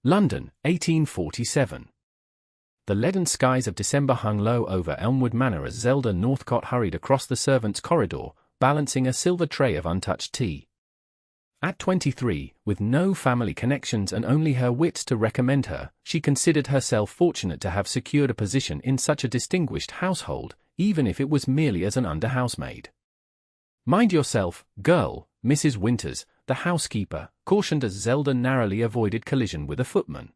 London, 1847. The leaden skies of December hung low over Elmwood Manor as Zelda Northcott hurried across the servants' corridor, balancing a silver tray of untouched tea. At 23, with no family connections and only her wits to recommend her, she considered herself fortunate to have secured a position in such a distinguished household, even if it was merely as an under-housemaid. "Mind yourself, girl," Mrs. Winters, the housekeeper, cautioned as Zelda narrowly avoided collision with a footman.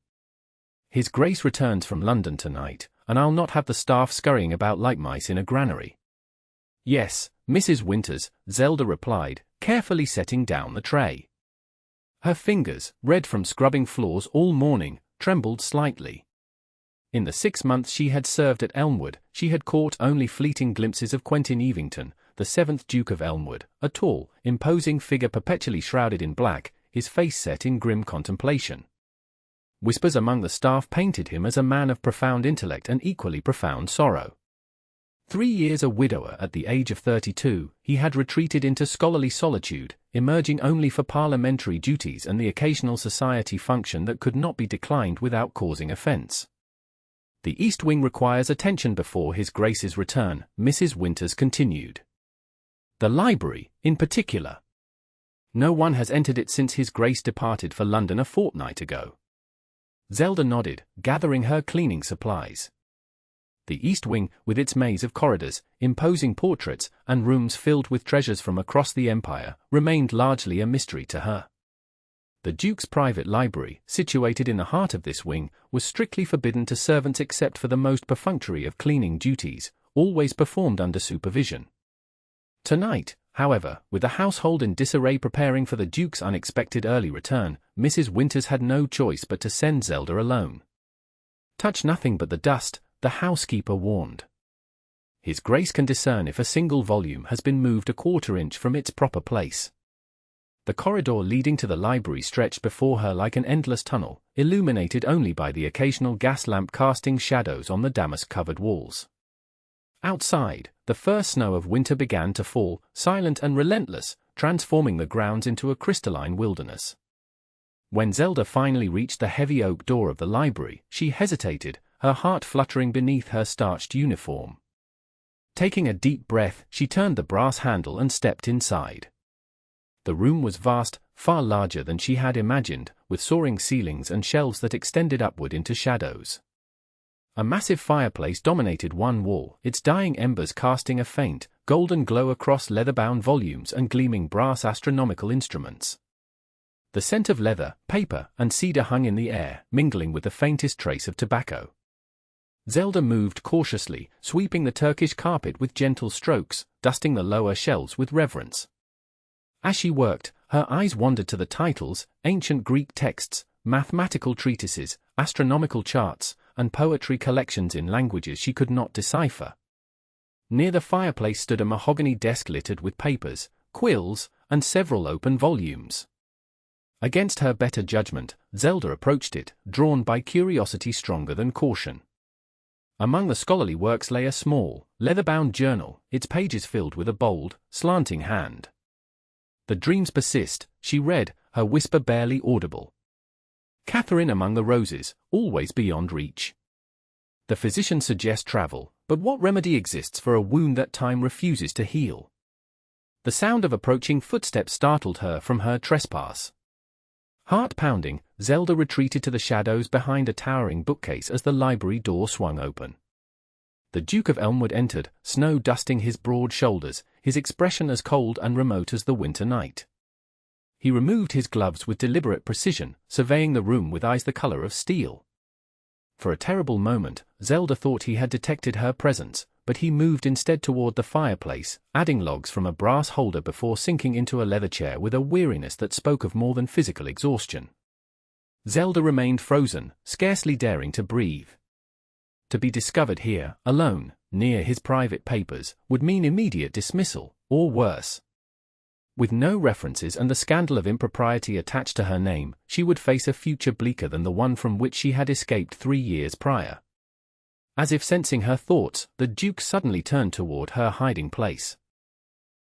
"His Grace returns from London tonight, and I'll not have the staff scurrying about like mice in a granary." "Yes, Mrs. Winters," Zelda replied, carefully setting down the tray. Her fingers, red from scrubbing floors all morning, trembled slightly. In the 6 months she had served at Elmwood, she had caught only fleeting glimpses of Quentin Evington, the 7th Duke of Elmwood, a tall, imposing figure perpetually shrouded in black, his face set in grim contemplation. Whispers among the staff painted him as a man of profound intellect and equally profound sorrow. 3 years a widower at the age of 32, he had retreated into scholarly solitude, emerging only for parliamentary duties and the occasional society function that could not be declined without causing offence. "The East Wing requires attention before His Grace's return," Mrs. Winters continued. "The library, in particular. No one has entered it since His Grace departed for London a fortnight ago." Zelda nodded, gathering her cleaning supplies. The East Wing, with its maze of corridors, imposing portraits, and rooms filled with treasures from across the Empire, remained largely a mystery to her. The Duke's private library, situated in the heart of this wing, was strictly forbidden to servants except for the most perfunctory of cleaning duties, always performed under supervision. Tonight, however, with the household in disarray preparing for the Duke's unexpected early return, Mrs. Winters had no choice but to send Zelda alone. "Touch nothing but the dust," the housekeeper warned. "His Grace can discern if a single volume has been moved a quarter inch from its proper place." The corridor leading to the library stretched before her like an endless tunnel, illuminated only by the occasional gas lamp casting shadows on the damask-covered walls. Outside, the first snow of winter began to fall, silent and relentless, transforming the grounds into a crystalline wilderness. When Zelda finally reached the heavy oak door of the library, she hesitated, her heart fluttering beneath her starched uniform. Taking a deep breath, she turned the brass handle and stepped inside. The room was vast, far larger than she had imagined, with soaring ceilings and shelves that extended upward into shadows. A massive fireplace dominated one wall, its dying embers casting a faint, golden glow across leather-bound volumes and gleaming brass astronomical instruments. The scent of leather, paper, and cedar hung in the air, mingling with the faintest trace of tobacco. Zelda moved cautiously, sweeping the Turkish carpet with gentle strokes, dusting the lower shelves with reverence. As she worked, her eyes wandered to the titles, ancient Greek texts, mathematical treatises, astronomical charts, and poetry collections in languages she could not decipher. Near the fireplace stood a mahogany desk littered with papers, quills, and several open volumes. Against her better judgment, Zelda approached it, drawn by curiosity stronger than caution. Among the scholarly works lay a small, leather-bound journal, its pages filled with a bold, slanting hand. "The dreams persist," she read, her whisper barely audible. "Catherine among the roses, always beyond reach. The physicians suggest travel, but what remedy exists for a wound that time refuses to heal?" The sound of approaching footsteps startled her from her trespass. Heart pounding, Zelda retreated to the shadows behind a towering bookcase as the library door swung open. The Duke of Elmwood entered, snow dusting his broad shoulders, his expression as cold and remote as the winter night. He removed his gloves with deliberate precision, surveying the room with eyes the color of steel. For a terrible moment, Zelda thought he had detected her presence, but he moved instead toward the fireplace, adding logs from a brass holder before sinking into a leather chair with a weariness that spoke of more than physical exhaustion. Zelda remained frozen, scarcely daring to breathe. To be discovered here, alone, near his private papers, would mean immediate dismissal, or worse. With no references and the scandal of impropriety attached to her name, she would face a future bleaker than the one from which she had escaped 3 years prior. As if sensing her thoughts, the Duke suddenly turned toward her hiding place.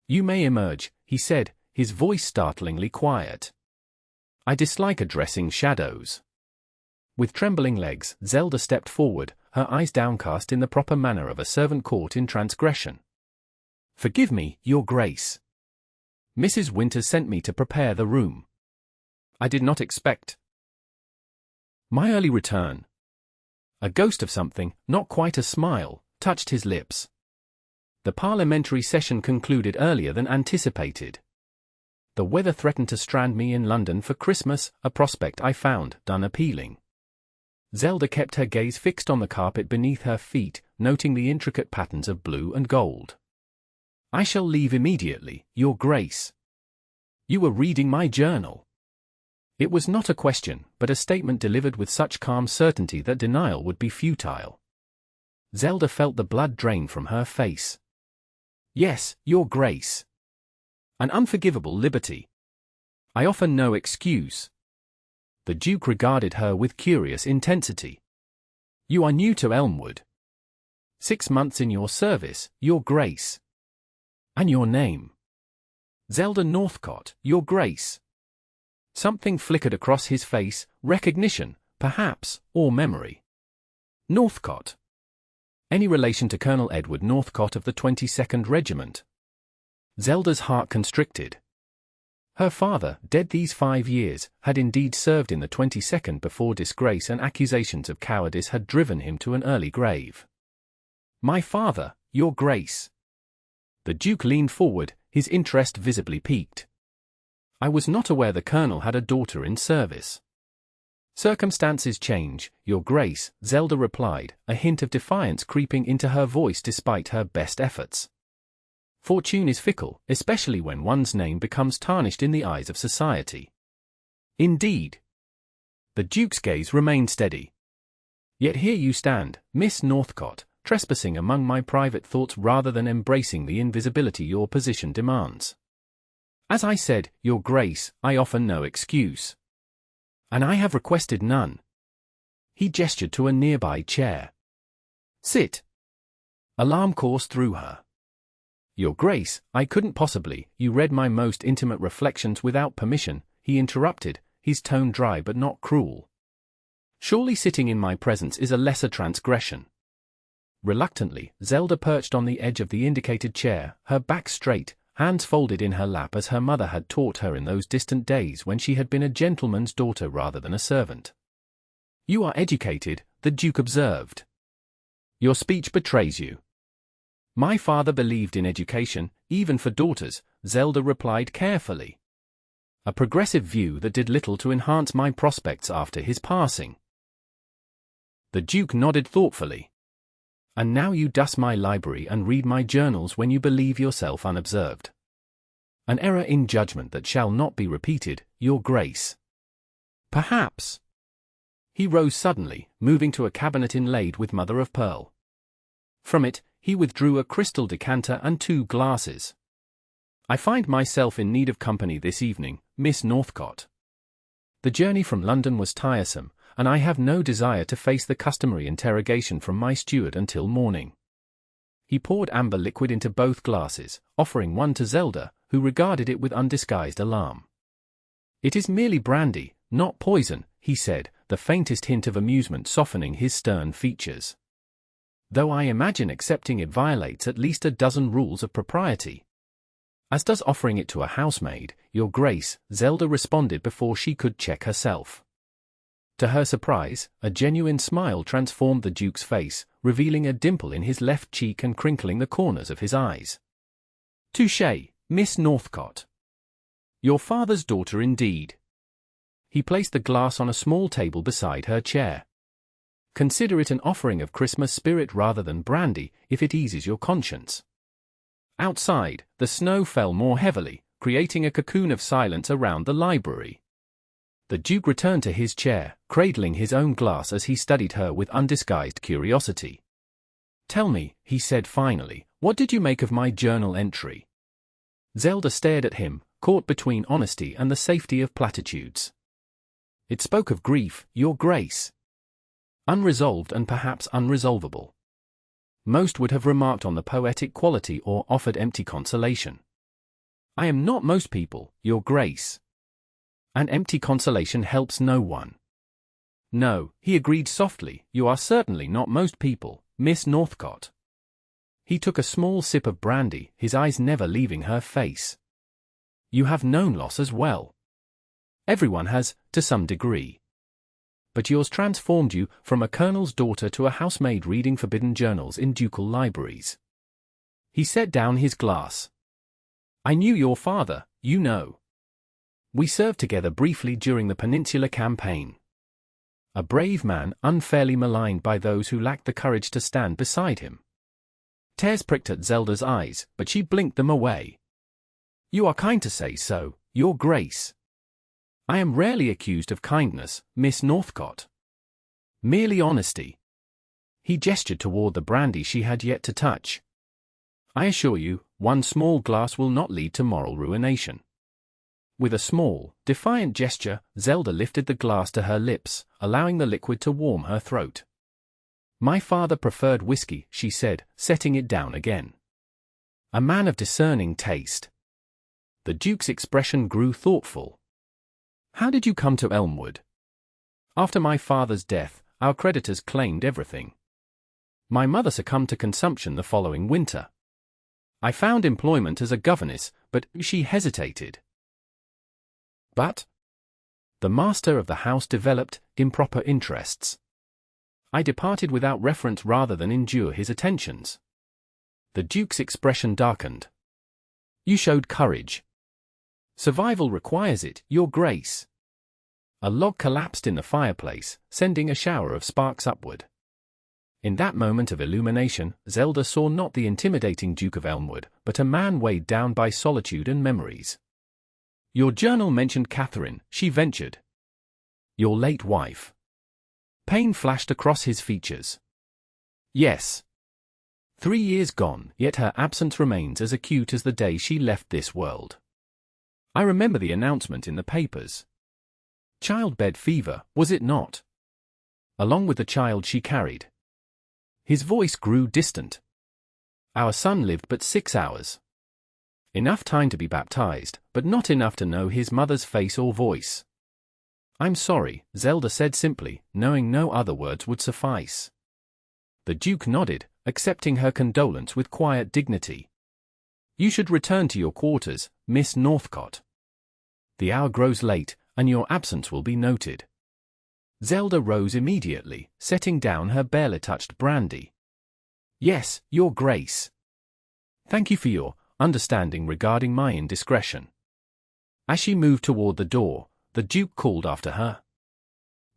"You may emerge," he said, his voice startlingly quiet. "I dislike addressing shadows." With trembling legs, Zelda stepped forward, her eyes downcast in the proper manner of a servant caught in transgression. "Forgive me, Your Grace. Mrs. Winters sent me to prepare the room. I did not expect my early return." A ghost of something, not quite a smile, touched his lips. The parliamentary session concluded earlier than anticipated. The weather threatened to strand me in London for Christmas, a prospect I found unappealing. Zelda kept her gaze fixed on the carpet beneath her feet, noting the intricate patterns of blue and gold. "I shall leave immediately, Your Grace." "You were reading my journal." It was not a question, but a statement delivered with such calm certainty that denial would be futile. Zelda felt the blood drain from her face. "Yes, Your Grace." "An unforgivable liberty." "I offer no excuse." The Duke regarded her with curious intensity. "You are new to Elmwood." "6 months in your service, Your Grace." "And your name?" "Zelda Northcott, Your Grace." Something flickered across his face, recognition, perhaps, or memory. Northcott. Any relation to Colonel Edward Northcott of the 22nd Regiment? Zelda's heart constricted. Her father, dead these 5 years, had indeed served in the 22nd before disgrace and accusations of cowardice had driven him to an early grave. "My father, Your Grace." The Duke leaned forward, his interest visibly piqued. "I was not aware the Colonel had a daughter in service." "Circumstances change, Your Grace," Zelda replied, a hint of defiance creeping into her voice despite her best efforts. "Fortune is fickle, especially when one's name becomes tarnished in the eyes of society." "Indeed." The Duke's gaze remained steady. "Yet here you stand, Miss Northcott, trespassing among my private thoughts rather than embracing the invisibility your position demands." "As I said, Your Grace, I offer no excuse." "And I have requested none." He gestured to a nearby chair. "Sit." Alarm coursed through her. "Your Grace, I couldn't possibly. You read my most intimate reflections without permission," he interrupted, his tone dry but not cruel. "Surely sitting in my presence is a lesser transgression." Reluctantly, Zelda perched on the edge of the indicated chair, her back straight, hands folded in her lap as her mother had taught her in those distant days when she had been a gentleman's daughter rather than a servant. "You are educated," the Duke observed. "Your speech betrays you." "My father believed in education, even for daughters," Zelda replied carefully. "A progressive view that did little to enhance my prospects after his passing." The Duke nodded thoughtfully. "And now you dust my library and read my journals when you believe yourself unobserved. An error in judgment that shall not be repeated, Your Grace." "Perhaps." He rose suddenly, moving to a cabinet inlaid with mother of pearl. From it, he withdrew a crystal decanter and 2 glasses. "I find myself in need of company this evening, Miss Northcott. The journey from London was tiresome, and I have no desire to face the customary interrogation from my steward until morning." He poured amber liquid into both glasses, offering one to Zelda, who regarded it with undisguised alarm. "It is merely brandy, not poison," he said, the faintest hint of amusement softening his stern features. "Though I imagine accepting it violates at least a dozen rules of propriety." "As does offering it to a housemaid, Your Grace," Zelda responded before she could check herself. To her surprise, a genuine smile transformed the Duke's face, revealing a dimple in his left cheek and crinkling the corners of his eyes. "Touché, Miss Northcott. Your father's daughter indeed." He placed the glass on a small table beside her chair. "Consider it an offering of Christmas spirit rather than brandy, if it eases your conscience." Outside, the snow fell more heavily, creating a cocoon of silence around the library. The Duke returned to his chair, cradling his own glass as he studied her with undisguised curiosity. "Tell me," he said finally, "what did you make of my journal entry?" Zelda stared at him, caught between honesty and the safety of platitudes. "It spoke of grief, Your Grace. Unresolved and perhaps unresolvable. Most would have remarked on the poetic quality or offered empty consolation. I am not most people, Your Grace. And empty consolation helps no one." No, he agreed softly, you are certainly not most people, Miss Northcott. He took a small sip of brandy, his eyes never leaving her face. You have known loss as well. Everyone has, to some degree. But yours transformed you from a colonel's daughter to a housemaid reading forbidden journals in ducal libraries. He set down his glass. I knew your father, you know. We served together briefly during the Peninsular Campaign. A brave man, unfairly maligned by those who lacked the courage to stand beside him. Tears pricked at Zelda's eyes, but she blinked them away. You are kind to say so, Your Grace. I am rarely accused of kindness, Miss Northcott. Merely honesty. He gestured toward the brandy she had yet to touch. I assure you, one small glass will not lead to moral ruination. With a small, defiant gesture, Zelda lifted the glass to her lips, allowing the liquid to warm her throat. My father preferred whiskey, she said, setting it down again. A man of discerning taste. The Duke's expression grew thoughtful. How did you come to Elmwood? After my father's death, our creditors claimed everything. My mother succumbed to consumption the following winter. I found employment as a governess, but she hesitated. But the master of the house developed improper interests. I departed without reference rather than endure his attentions. The Duke's expression darkened. You showed courage. Survival requires it, Your Grace. A log collapsed in the fireplace, sending a shower of sparks upward. In that moment of illumination, Zelda saw not the intimidating Duke of Elmwood, but a man weighed down by solitude and memories. Your journal mentioned Catherine, she ventured. Your late wife. Pain flashed across his features. Yes. 3 years gone, yet her absence remains as acute as the day she left this world. I remember the announcement in the papers. Childbed fever, was it not? Along with the child she carried. His voice grew distant. Our son lived but 6 hours. Enough time to be baptized, but not enough to know his mother's face or voice. I'm sorry, Zelda said simply, knowing no other words would suffice. The Duke nodded, accepting her condolence with quiet dignity. You should return to your quarters, Miss Northcott. The hour grows late, and your absence will be noted. Zelda rose immediately, setting down her barely touched brandy. Yes, Your Grace. Thank you for your understanding regarding my indiscretion. As she moved toward the door, the Duke called after her.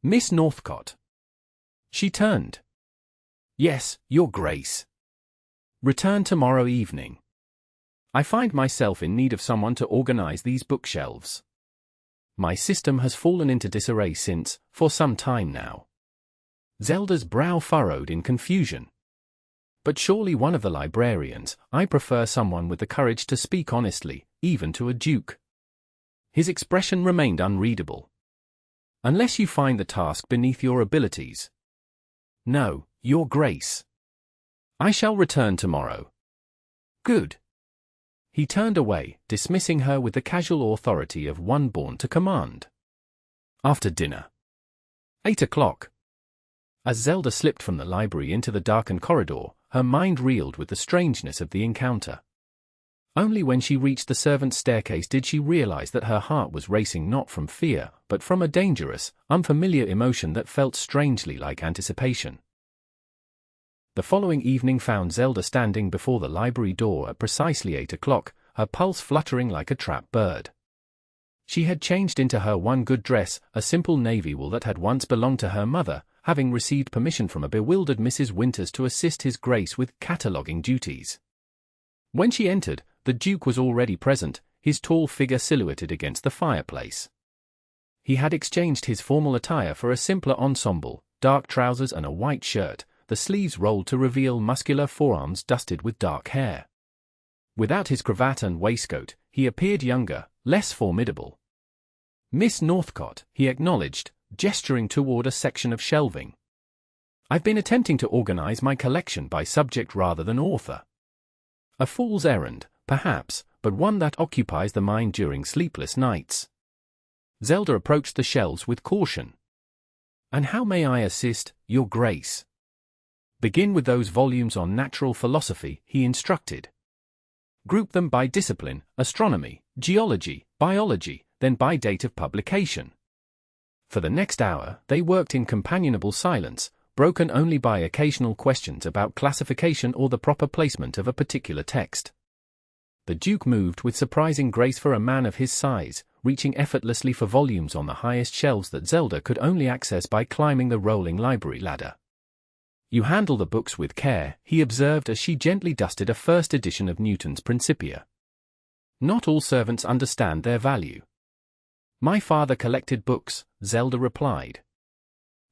Miss Northcott. She turned. Yes, Your Grace. Return tomorrow evening. I find myself in need of someone to organize these bookshelves. My system has fallen into disarray since, for some time now. Zelda's brow furrowed in confusion. But surely one of the librarians, I prefer someone with the courage to speak honestly, even to a duke. His expression remained unreadable. Unless you find the task beneath your abilities. No, Your Grace. I shall return tomorrow. Good. He turned away, dismissing her with the casual authority of one born to command. After dinner. 8 o'clock. As Zelda slipped from the library into the darkened corridor, her mind reeled with the strangeness of the encounter. Only when she reached the servants' staircase did she realize that her heart was racing not from fear, but from a dangerous, unfamiliar emotion that felt strangely like anticipation. The following evening found Zelda standing before the library door at precisely 8 o'clock, her pulse fluttering like a trapped bird. She had changed into her one good dress, a simple navy wool that had once belonged to her mother, having received permission from a bewildered Mrs. Winters to assist His Grace with cataloguing duties. When she entered, the Duke was already present, his tall figure silhouetted against the fireplace. He had exchanged his formal attire for a simpler ensemble, dark trousers and a white shirt, the sleeves rolled to reveal muscular forearms dusted with dark hair. Without his cravat and waistcoat, he appeared younger, less formidable. Miss Northcott, he acknowledged, gesturing toward a section of shelving. I've been attempting to organize my collection by subject rather than author. A fool's errand, perhaps, but one that occupies the mind during sleepless nights. Zelda approached the shelves with caution. "And how may I assist, Your Grace?" "Begin with those volumes on natural philosophy," he instructed. "Group them by discipline, astronomy, geology, biology, then by date of publication." For the next hour, they worked in companionable silence, broken only by occasional questions about classification or the proper placement of a particular text. The Duke moved with surprising grace for a man of his size, reaching effortlessly for volumes on the highest shelves that Zelda could only access by climbing the rolling library ladder. "You handle the books with care," he observed as she gently dusted a first edition of Newton's Principia. "Not all servants understand their value." "My father collected books," Zelda replied.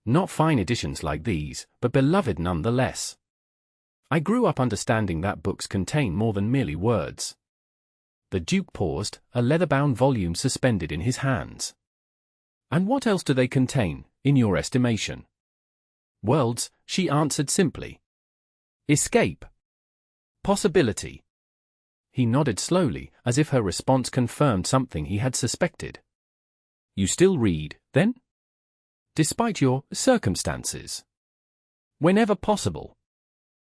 "Not fine editions like these, but beloved nonetheless. I grew up understanding that books contain more than merely words." The Duke paused, a leather-bound volume suspended in his hands. "And what else do they contain, in your estimation?" "Worlds," she answered simply. "Escape. Possibility." He nodded slowly, as if her response confirmed something he had suspected. "You still read, then? Despite your circumstances?" "Whenever possible.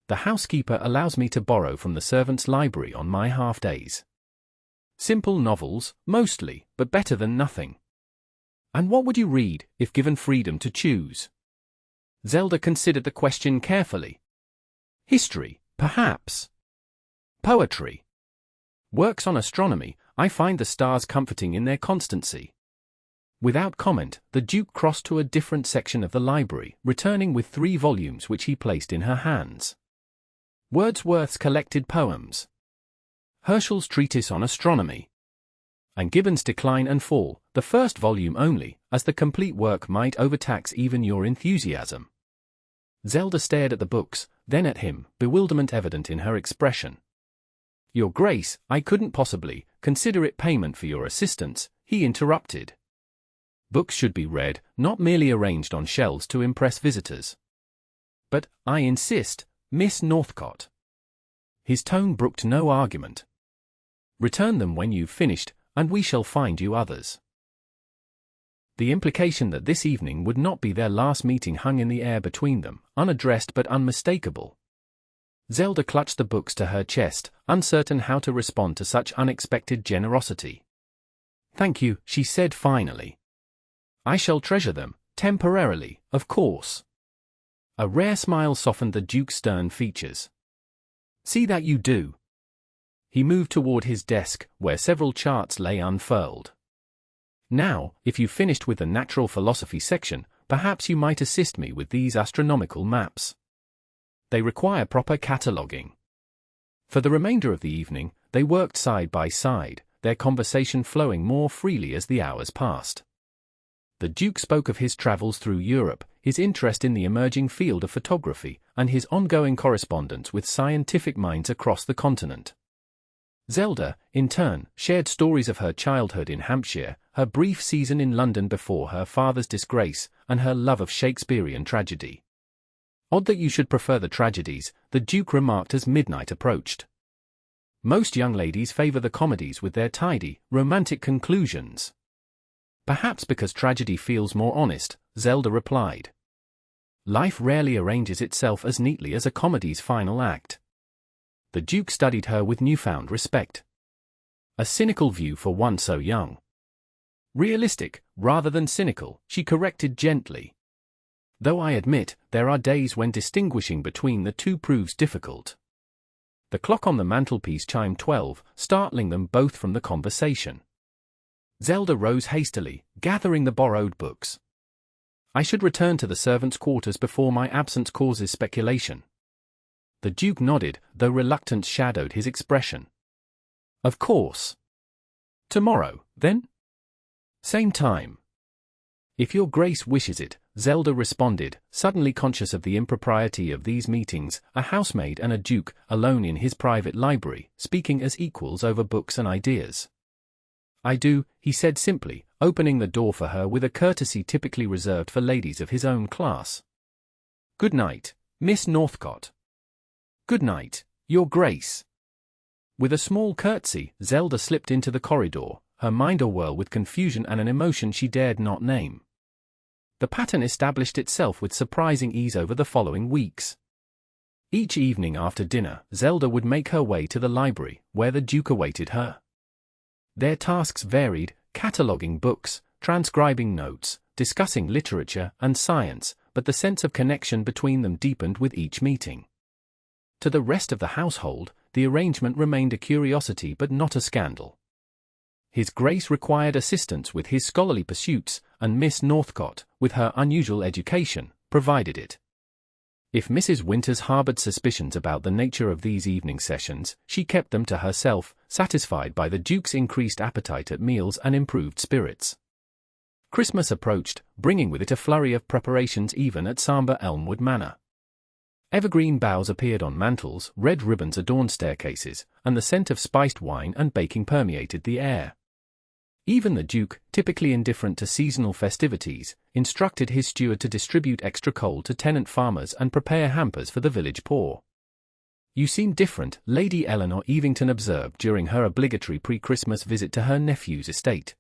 The housekeeper allows me to borrow from the servants' library on my half-days. Simple novels, mostly, but better than nothing." "And what would you read, if given freedom to choose?" Zelda considered the question carefully. "History, perhaps. Poetry. Works on astronomy. I find the stars comforting in their constancy." Without comment, the Duke crossed to a different section of the library, returning with 3 volumes which he placed in her hands. Wordsworth's collected poems, Herschel's treatise on astronomy, and Gibbon's Decline and Fall, the first volume only, as the complete work might overtax even your enthusiasm. Zelda stared at the books, then at him, bewilderment evident in her expression. "Your Grace, I couldn't possibly consider it payment for your assistance," he interrupted. "Books should be read, not merely arranged on shelves to impress visitors." "But, I insist, Miss Northcott." His tone brooked no argument. "Return them when you've finished, and we shall find you others." The implication that this evening would not be their last meeting hung in the air between them, unaddressed but unmistakable. Zelda clutched the books to her chest, uncertain how to respond to such unexpected generosity. "Thank you," she said finally. "I shall treasure them, temporarily, of course." A rare smile softened the Duke's stern features. "See that you do." He moved toward his desk, where several charts lay unfurled. "Now, if you've finished with the natural philosophy section, perhaps you might assist me with these astronomical maps. They require proper cataloguing." For the remainder of the evening, they worked side by side, their conversation flowing more freely as the hours passed. The Duke spoke of his travels through Europe, his interest in the emerging field of photography, and his ongoing correspondence with scientific minds across the continent. Zelda, in turn, shared stories of her childhood in Hampshire, her brief season in London before her father's disgrace, and her love of Shakespearean tragedy. "Odd that you should prefer the tragedies," the Duke remarked as midnight approached. "Most young ladies favor the comedies with their tidy, romantic conclusions." "Perhaps because tragedy feels more honest," Zelda replied. "Life rarely arranges itself as neatly as a comedy's final act." The Duke studied her with newfound respect. A cynical view for one so young. "Realistic, rather than cynical," she corrected gently. "Though I admit, there are days when distinguishing between the two proves difficult." The clock on the mantelpiece chimed 12, startling them both from the conversation. Zelda rose hastily, gathering the borrowed books. "I should return to the servants' quarters before my absence causes speculation." The Duke nodded, though reluctance shadowed his expression. "Of course. Tomorrow, then? Same time." "If your Grace wishes it," Zelda responded, suddenly conscious of the impropriety of these meetings, a housemaid and a Duke, alone in his private library, speaking as equals over books and ideas. "I do," he said simply, opening the door for her with a courtesy typically reserved for ladies of his own class. "Good night, Miss Northcott." "Good night, Your Grace." With a small curtsy, Zelda slipped into the corridor, her mind awhirl with confusion and an emotion she dared not name. The pattern established itself with surprising ease over the following weeks. Each evening after dinner, Zelda would make her way to the library, where the Duke awaited her. Their tasks varied, cataloguing books, transcribing notes, discussing literature and science, but the sense of connection between them deepened with each meeting. To the rest of the household, the arrangement remained a curiosity but not a scandal. His Grace required assistance with his scholarly pursuits, and Miss Northcott, with her unusual education, provided it. If Mrs. Winters harbored suspicions about the nature of these evening sessions, she kept them to herself, satisfied by the Duke's increased appetite at meals and improved spirits. Christmas approached, bringing with it a flurry of preparations even at sombre Elmwood Manor. Evergreen boughs appeared on mantels, red ribbons adorned staircases, and the scent of spiced wine and baking permeated the air. Even the Duke, typically indifferent to seasonal festivities, instructed his steward to distribute extra coal to tenant farmers and prepare hampers for the village poor. "You seem different," Lady Eleanor Evington observed during her obligatory pre-Christmas visit to her nephew's estate.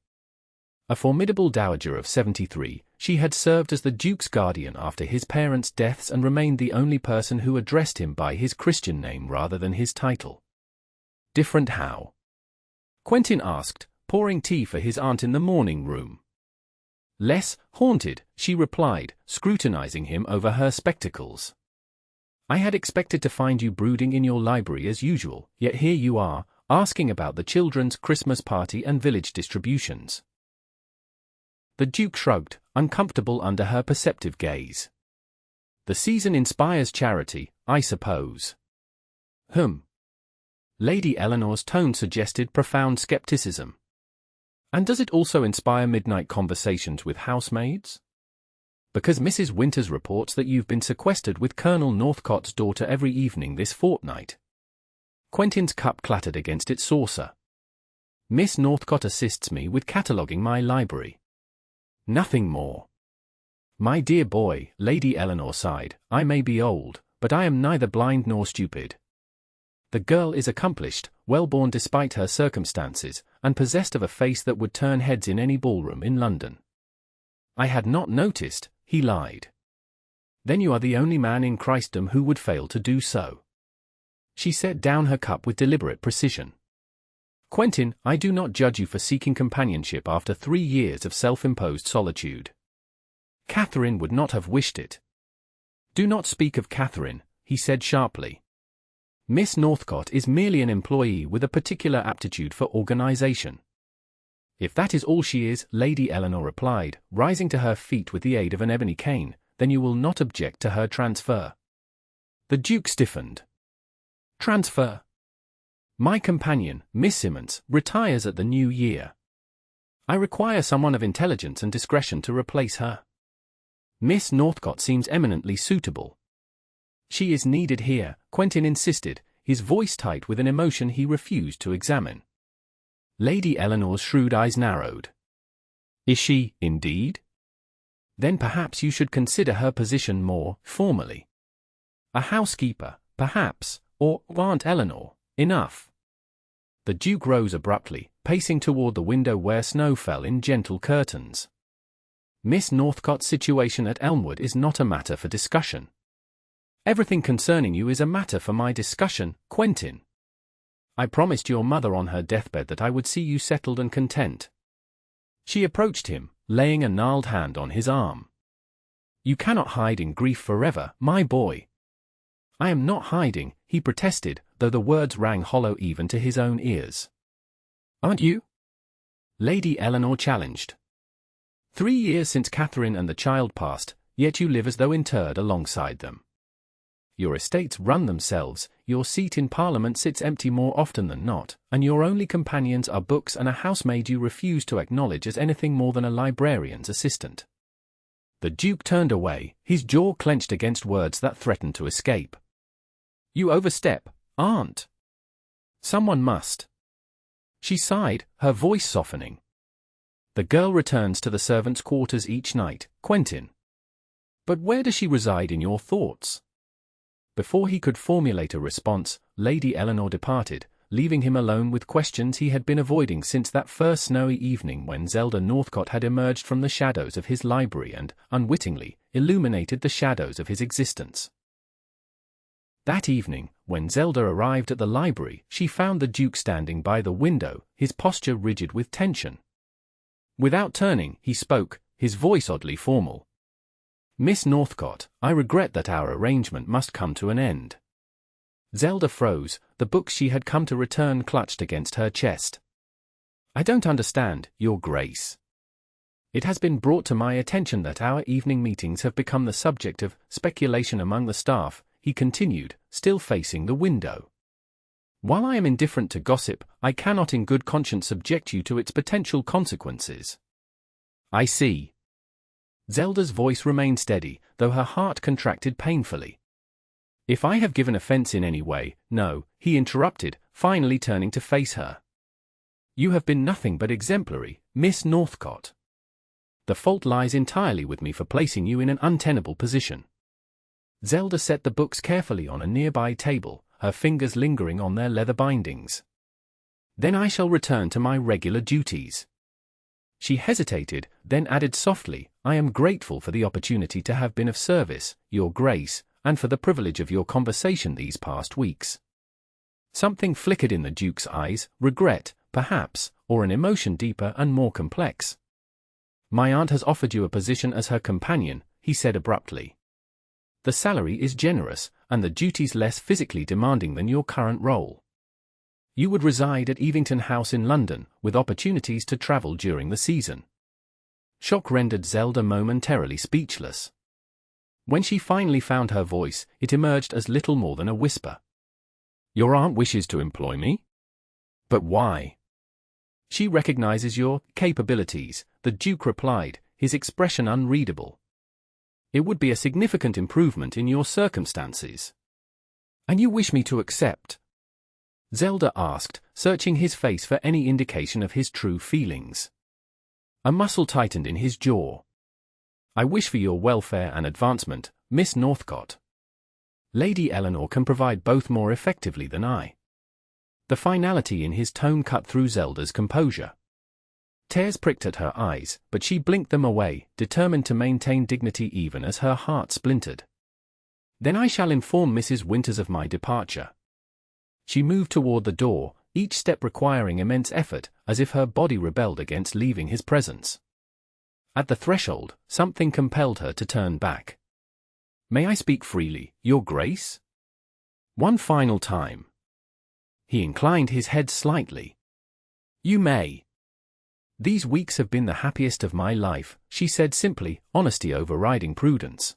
A formidable dowager of 73, she had served as the Duke's guardian after his parents' deaths and remained the only person who addressed him by his Christian name rather than his title. "Different how?" Quentin asked, pouring tea for his aunt in the morning room. "Less haunted," she replied, scrutinizing him over her spectacles. "I had expected to find you brooding in your library as usual, yet here you are, asking about the children's Christmas party and village distributions." The Duke shrugged, uncomfortable under her perceptive gaze. "The season inspires charity, I suppose." Lady Eleanor's tone suggested profound skepticism. "And does it also inspire midnight conversations with housemaids? Because Mrs. Winters reports that you've been sequestered with Colonel Northcott's daughter every evening this fortnight." Quentin's cup clattered against its saucer. "Miss Northcott assists me with cataloguing my library. Nothing more." "My dear boy," Lady Eleanor sighed, "I may be old, but I am neither blind nor stupid. The girl is accomplished, well-born despite her circumstances, and possessed of a face that would turn heads in any ballroom in London." "I had not noticed," he lied. "Then you are the only man in Christendom who would fail to do so." She set down her cup with deliberate precision. "Quentin, I do not judge you for seeking companionship after 3 years of self-imposed solitude. Catherine would not have wished it." "Do not speak of Catherine," he said sharply. "Miss Northcott is merely an employee with a particular aptitude for organization." "If that is all she is," Lady Eleanor replied, rising to her feet with the aid of an ebony cane, "then you will not object to her transfer." The Duke stiffened. "Transfer? My companion, Miss Simmons, retires at the new year. I require someone of intelligence and discretion to replace her. Miss Northcott seems eminently suitable." "She is needed here," Quentin insisted, his voice tight with an emotion he refused to examine. Lady Eleanor's shrewd eyes narrowed. "Is she, indeed? Then perhaps you should consider her position more formally. A housekeeper, perhaps, or Aunt Eleanor, enough." The Duke rose abruptly, pacing toward the window where snow fell in gentle curtains. "Miss Northcott's situation at Elmwood is not a matter for discussion." "Everything concerning you is a matter for my discussion, Quentin. I promised your mother on her deathbed that I would see you settled and content." She approached him, laying a gnarled hand on his arm. "You cannot hide in grief forever, my boy." "I am not hiding," he protested, though the words rang hollow even to his own ears. "Aren't you?" Lady Eleanor challenged. 3 years since Catherine and the child passed, yet you live as though interred alongside them. Your estates run themselves, your seat in Parliament sits empty more often than not, and your only companions are books and a housemaid you refuse to acknowledge as anything more than a librarian's assistant. The Duke turned away, his jaw clenched against words that threatened to escape. "You overstep, aunt. Someone must." She sighed, her voice softening. "The girl returns to the servants' quarters each night, Quentin. But where does she reside in your thoughts?" Before he could formulate a response, Lady Eleanor departed, leaving him alone with questions he had been avoiding since that first snowy evening when Zelda Northcott had emerged from the shadows of his library and, unwittingly, illuminated the shadows of his existence. That evening, when Zelda arrived at the library, she found the Duke standing by the window, his posture rigid with tension. Without turning, he spoke, his voice oddly formal. "Miss Northcott, I regret that our arrangement must come to an end." Zelda froze, the books she had come to return clutched against her chest. "I don't understand, Your Grace. It has been brought to my attention that our evening meetings have become the subject of speculation among the staff," he continued, still facing the window. "While I am indifferent to gossip, I cannot in good conscience subject you to its potential consequences." "I see." Zelda's voice remained steady, though her heart contracted painfully. "If I have given offense in any way, no," he interrupted, finally turning to face her. "You have been nothing but exemplary, Miss Northcott. The fault lies entirely with me for placing you in an untenable position." Zelda set the books carefully on a nearby table, her fingers lingering on their leather bindings. "Then I shall return to my regular duties." She hesitated, then added softly, "I am grateful for the opportunity to have been of service, Your Grace, and for the privilege of your conversation these past weeks." Something flickered in the Duke's eyes, regret, perhaps, or an emotion deeper and more complex. "My aunt has offered you a position as her companion," he said abruptly. "The salary is generous, and the duties less physically demanding than your current role. You would reside at Evington House in London, with opportunities to travel during the season." Shock rendered Zelda momentarily speechless. When she finally found her voice, it emerged as little more than a whisper. "Your aunt wishes to employ me? But why?" "She recognizes your capabilities," the Duke replied, his expression unreadable. "It would be a significant improvement in your circumstances." "And you wish me to accept?" Zelda asked, searching his face for any indication of his true feelings. A muscle tightened in his jaw. "I wish for your welfare and advancement, Miss Northcott. Lady Eleanor can provide both more effectively than I." The finality in his tone cut through Zelda's composure. Tears pricked at her eyes, but she blinked them away, determined to maintain dignity even as her heart splintered. "Then I shall inform Mrs. Winters of my departure." She moved toward the door, each step requiring immense effort, as if her body rebelled against leaving his presence. At the threshold, something compelled her to turn back. "May I speak freely, Your Grace? One final time." He inclined his head slightly. "You may." "These weeks have been the happiest of my life," she said simply, honesty overriding prudence.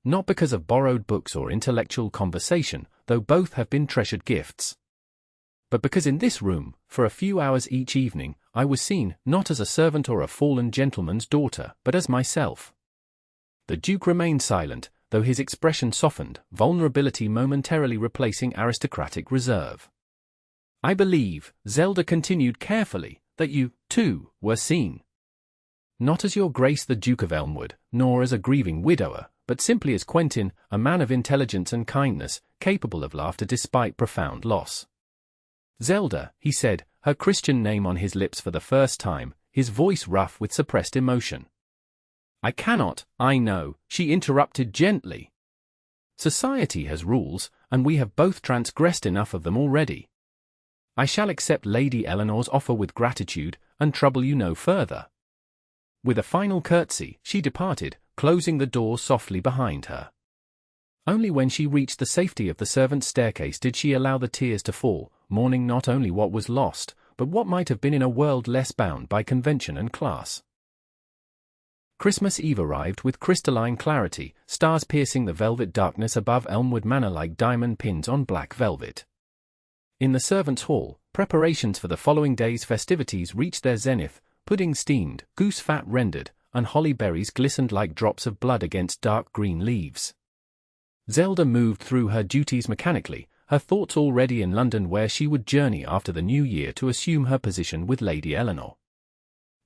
"Not because of borrowed books or intellectual conversation, though both have been treasured gifts. But because in this room, for a few hours each evening, I was seen, not as a servant or a fallen gentleman's daughter, but as myself." The Duke remained silent, though his expression softened, vulnerability momentarily replacing aristocratic reserve. "I believe," Zelda continued carefully, "that you, too, were seen. Not as Your Grace the Duke of Elmwood, nor as a grieving widower, but simply as Quentin, a man of intelligence and kindness, capable of laughter despite profound loss." "Zelda," he said, her Christian name on his lips for the first time, his voice rough with suppressed emotion. "I cannot, I know," she interrupted gently. "Society has rules, and we have both transgressed enough of them already. I shall accept Lady Eleanor's offer with gratitude, and trouble you no further." With a final curtsy, she departed, closing the door softly behind her. Only when she reached the safety of the servants' staircase did she allow the tears to fall, mourning not only what was lost, but what might have been in a world less bound by convention and class. Christmas Eve arrived with crystalline clarity, stars piercing the velvet darkness above Elmwood Manor like diamond pins on black velvet. In the servants' hall, preparations for the following day's festivities reached their zenith, pudding steamed, goose fat rendered, and holly berries glistened like drops of blood against dark green leaves. Zelda moved through her duties mechanically, her thoughts already in London where she would journey after the new year to assume her position with Lady Eleanor.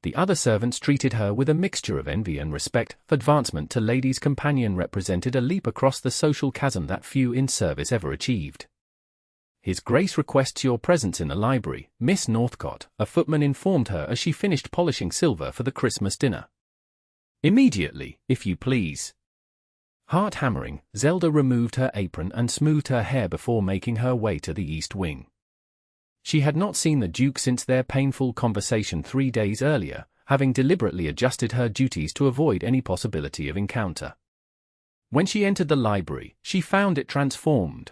The other servants treated her with a mixture of envy and respect. Advancement to lady's companion represented a leap across the social chasm that few in service ever achieved. His Grace requests your presence in the library, Miss Northcott, a footman informed her as she finished polishing silver for the Christmas dinner. Immediately, if you please. Heart hammering, Zelda removed her apron and smoothed her hair before making her way to the east wing. She had not seen the Duke since their painful conversation 3 days earlier, having deliberately adjusted her duties to avoid any possibility of encounter. When she entered the library, she found it transformed.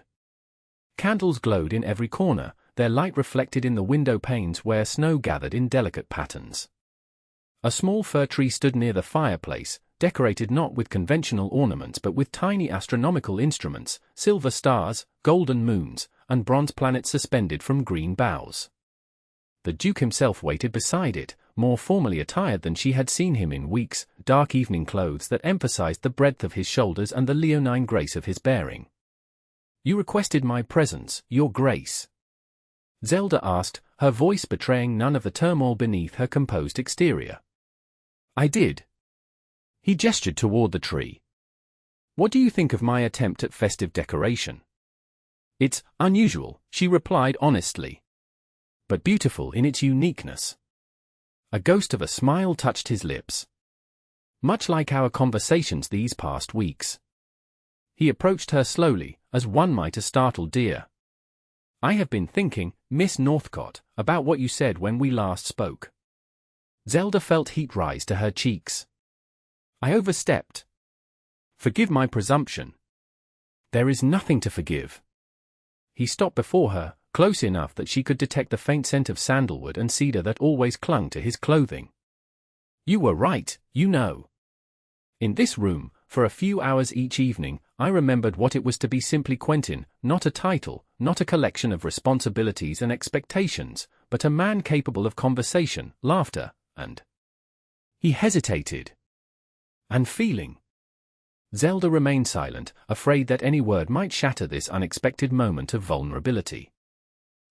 Candles glowed in every corner, their light reflected in the window panes where snow gathered in delicate patterns. A small fir tree stood near the fireplace, decorated not with conventional ornaments but with tiny astronomical instruments, silver stars, golden moons, and bronze planets suspended from green boughs. The Duke himself waited beside it, more formally attired than she had seen him in weeks, dark evening clothes that emphasized the breadth of his shoulders and the leonine grace of his bearing. "You requested my presence, Your Grace?" Zelda asked, her voice betraying none of the turmoil beneath her composed exterior. "I did." He gestured toward the tree. "What do you think of my attempt at festive decoration?" "It's unusual," she replied honestly, "but beautiful in its uniqueness." A ghost of a smile touched his lips. "Much like our conversations these past weeks." He approached her slowly, as one might a startled deer. "I have been thinking, Miss Northcott, about what you said when we last spoke." Zelda felt heat rise to her cheeks. "I overstepped. Forgive my presumption." "There is nothing to forgive." He stopped before her, close enough that she could detect the faint scent of sandalwood and cedar that always clung to his clothing. "You were right, you know. In this room, for a few hours each evening, I remembered what it was to be simply Quentin, not a title, not a collection of responsibilities and expectations, but a man capable of conversation, laughter, and—" He hesitated. "And feeling." Zelda remained silent, afraid that any word might shatter this unexpected moment of vulnerability.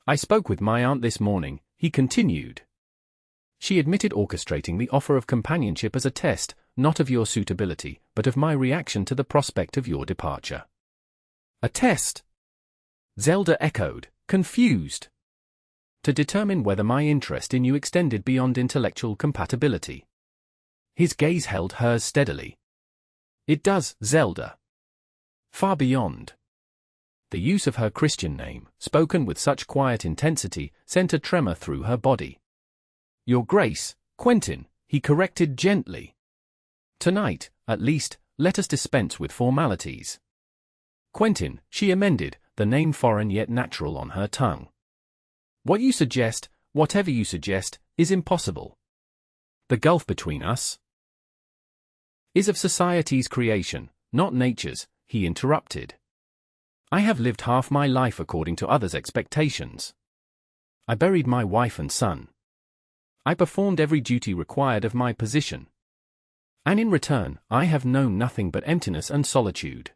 "I spoke with my aunt this morning," he continued. "She admitted orchestrating the offer of companionship as a test, not of your suitability, but of my reaction to the prospect of your departure." "A test?" Zelda echoed, confused. "To determine whether my interest in you extended beyond intellectual compatibility." His gaze held hers steadily. "It does, Zelda. Far beyond." The use of her Christian name, spoken with such quiet intensity, sent a tremor through her body. "Your Grace, Quentin," he corrected gently. "Tonight, at least, let us dispense with formalities." "Quentin," she amended, the name foreign yet natural on her tongue. "What you suggest, whatever you suggest, is impossible. The gulf between us is of society's creation, not nature's," he interrupted. "I have lived half my life according to others' expectations. I buried my wife and son. I performed every duty required of my position. And in return, I have known nothing but emptiness and solitude."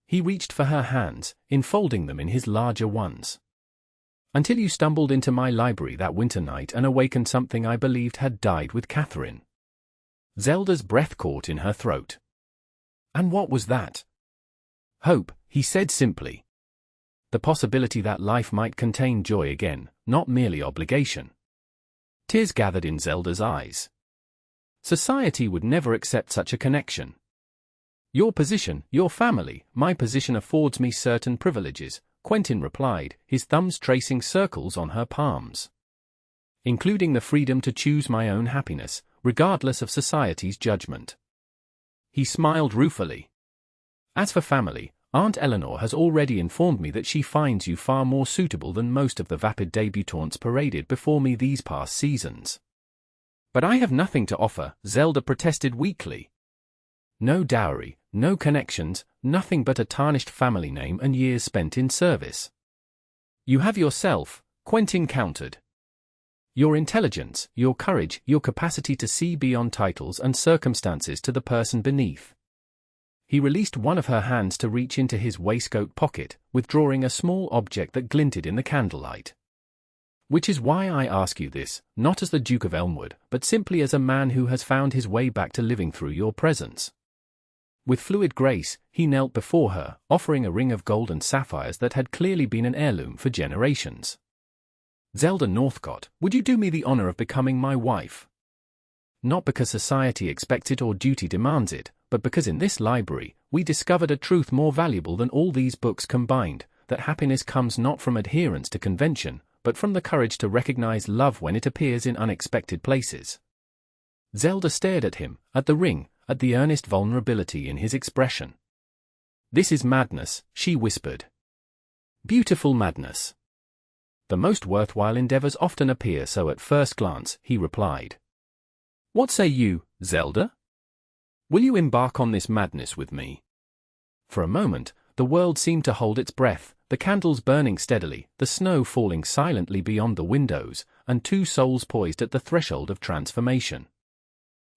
He reached for her hands, enfolding them in his larger ones. "Until you stumbled into my library that winter night and awakened something I believed had died with Catherine." Zelda's breath caught in her throat. "And what was that?" "Hope," he said simply. "The possibility that life might contain joy again, not merely obligation." Tears gathered in Zelda's eyes. Society would never accept such a connection. "Your position, your family, my position affords me certain privileges," Quentin replied, his thumbs tracing circles on her palms. "Including the freedom to choose my own happiness, regardless of society's judgment." He smiled ruefully. "As for family, Aunt Eleanor has already informed me that she finds you far more suitable than most of the vapid debutantes paraded before me these past seasons." "But I have nothing to offer," Zelda protested weakly. "No dowry, no connections, nothing but a tarnished family name and years spent in service." "You have yourself," Quentin countered. "Your intelligence, your courage, your capacity to see beyond titles and circumstances to the person beneath." He released one of her hands to reach into his waistcoat pocket, withdrawing a small object that glinted in the candlelight. "Which is why I ask you this, not as the Duke of Elmwood, but simply as a man who has found his way back to living through your presence." With fluid grace, he knelt before her, offering a ring of gold and sapphires that had clearly been an heirloom for generations. "Zelda Northcott, would you do me the honor of becoming my wife? Not because society expects it or duty demands it, but because in this library, we discovered a truth more valuable than all these books combined, that happiness comes not from adherence to convention, but from the courage to recognize love when it appears in unexpected places." Zelda stared at him, at the ring, at the earnest vulnerability in his expression. "This is madness," she whispered. "Beautiful madness. The most worthwhile endeavors often appear so at first glance," he replied. "What say you, Zelda? Will you embark on this madness with me?" For a moment, the world seemed to hold its breath, the candles burning steadily, the snow falling silently beyond the windows, and two souls poised at the threshold of transformation.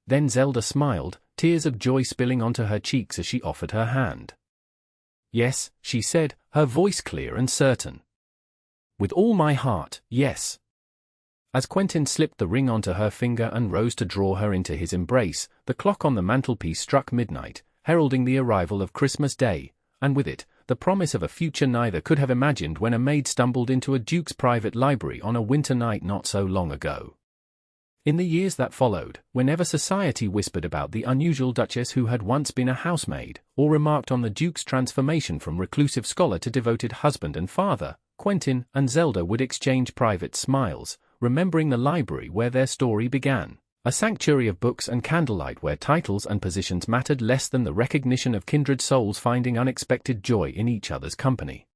Then Zelda smiled, tears of joy spilling onto her cheeks as she offered her hand. "Yes," she said, her voice clear and certain. "With all my heart, yes." As Quentin slipped the ring onto her finger and rose to draw her into his embrace, the clock on the mantelpiece struck midnight, heralding the arrival of Christmas Day, and with it, the promise of a future neither could have imagined when a maid stumbled into a duke's private library on a winter night not so long ago. In the years that followed, whenever society whispered about the unusual duchess who had once been a housemaid, or remarked on the duke's transformation from reclusive scholar to devoted husband and father, Quentin and Zelda would exchange private smiles, remembering the library where their story began, a sanctuary of books and candlelight where titles and positions mattered less than the recognition of kindred souls finding unexpected joy in each other's company.